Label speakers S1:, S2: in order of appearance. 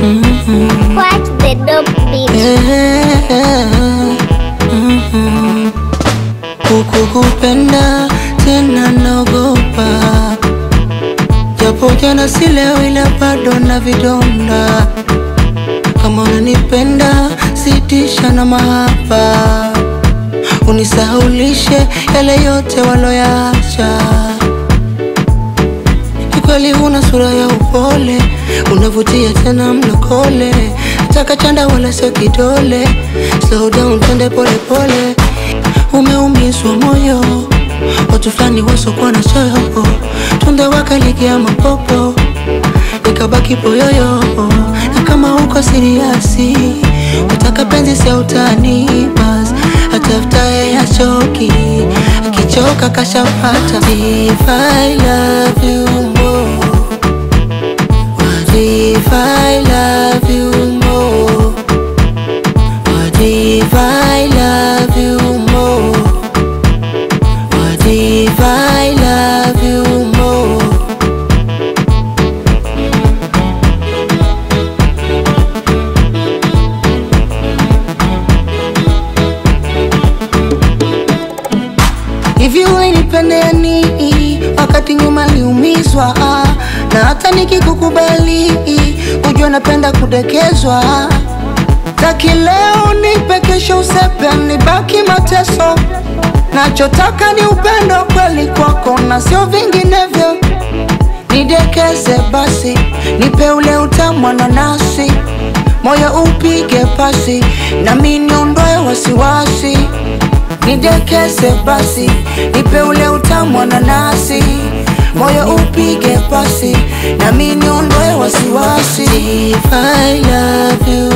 S1: Watch the dope beat.
S2: Kukupenda tena naogopa, japo jana si leo ila bado na vidonda. Kama unanipenda sitisha na mahaba, unisahaulishe yale yote waloyacha. Kikweli una sura ya upole, unavutia tena mlokole. Taka chanda wala sio kidole, slow down twende pole pole. Umeumizwa moyo, watu flani wasokuwa na choyo. Tunde wakaligia mapopo, nikabaki poyoyo. Na kama uko siriasi, utaka penzi si utani bas. Atafutaye ya choki, akichoka kashapata. If I love you more, what if I love you more? What if I love you more? What if I love you more? Hivi ulinipendea nini wakati nyuma liumizwa? Na hata nikikukubali ujua napenda kudekezwa. Taki leo nipe kesho usepe, nibaki mateso. Nachotaka ni upendo kweli kwako na sio vinginevyo. Nidekeze basi, nipe ule utamu wa nanasi. Moyo upige pasi, na mimi niondoe wasiwasi. Nidekeze basi, nipe ule utamu wa nanasi. Moyo upige pasi, na mimi niondoe wasiwasi. If I love you